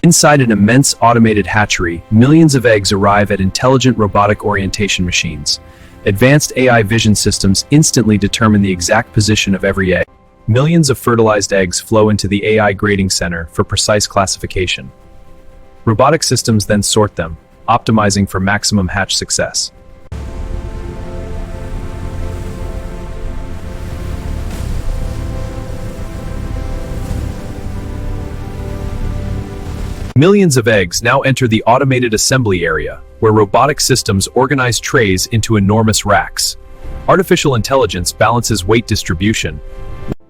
Inside an immense automated hatchery, millions of eggs arrive at intelligent robotic orientation machines. Advanced AI vision systems instantly determine the exact position of every egg. Millions of fertilized eggs flow into the AI grading center for precise classification. Robotic systems then sort them, optimizing for maximum hatch success. Millions of eggs now enter the automated assembly area, where robotic systems organize trays into enormous racks. Artificial intelligence balances weight distribution.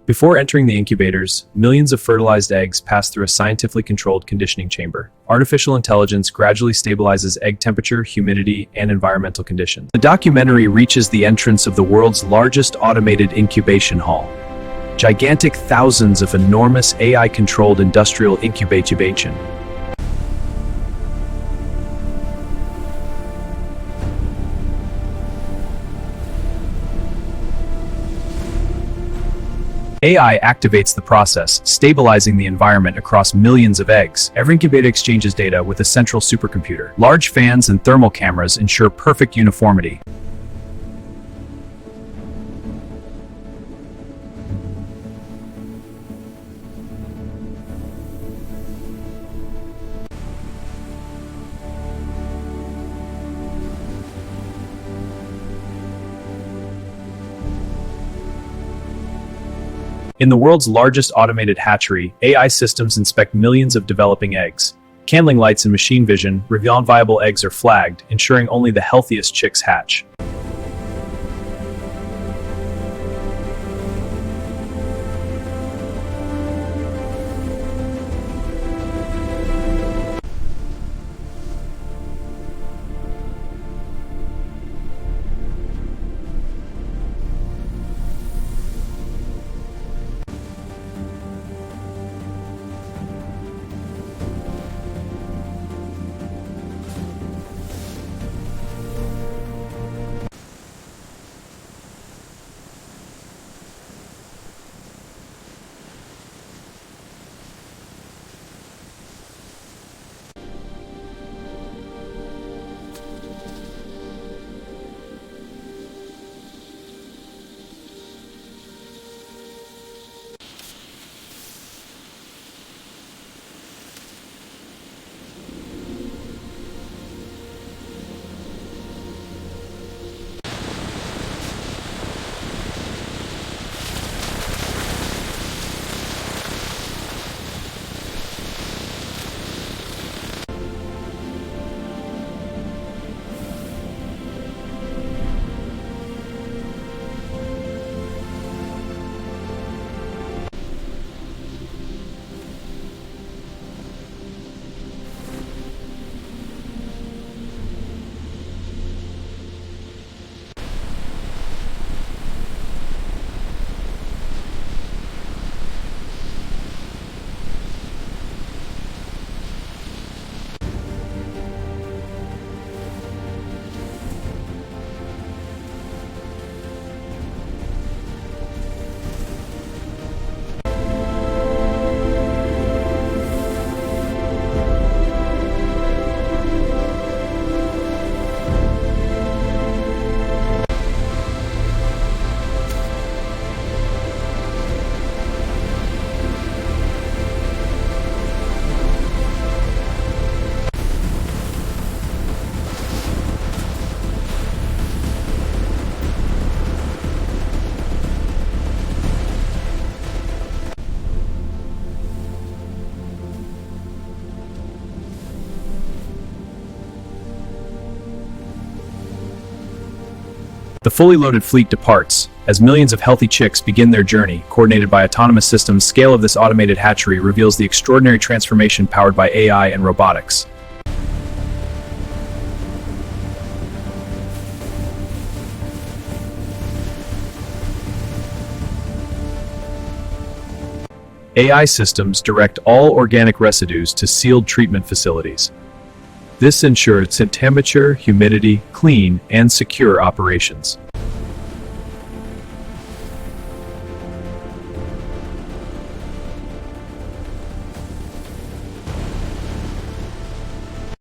Before entering the incubators, millions of fertilized eggs pass through a scientifically controlled conditioning chamber. Artificial intelligence gradually stabilizes egg temperature, humidity, and environmental conditions. The documentary reaches the entrance of the world's largest automated incubation hall. Gigantic thousands of enormous AI-controlled industrial incubation. AI activates the process, stabilizing the environment across millions of eggs. Every incubator exchanges data with a central supercomputer. Large fans and thermal cameras ensure perfect uniformity. In the world's largest automated hatchery, AI systems inspect millions of developing eggs. Candling lights and machine vision reveal viable eggs are flagged, ensuring only the healthiest chicks hatch. The fully loaded fleet departs, as millions of healthy chicks begin their journey, coordinated by autonomous systems. Scale of this automated hatchery reveals the extraordinary transformation powered by AI and robotics. AI systems direct all organic residues to sealed treatment facilities. This ensures temperature, humidity, clean, and secure operations.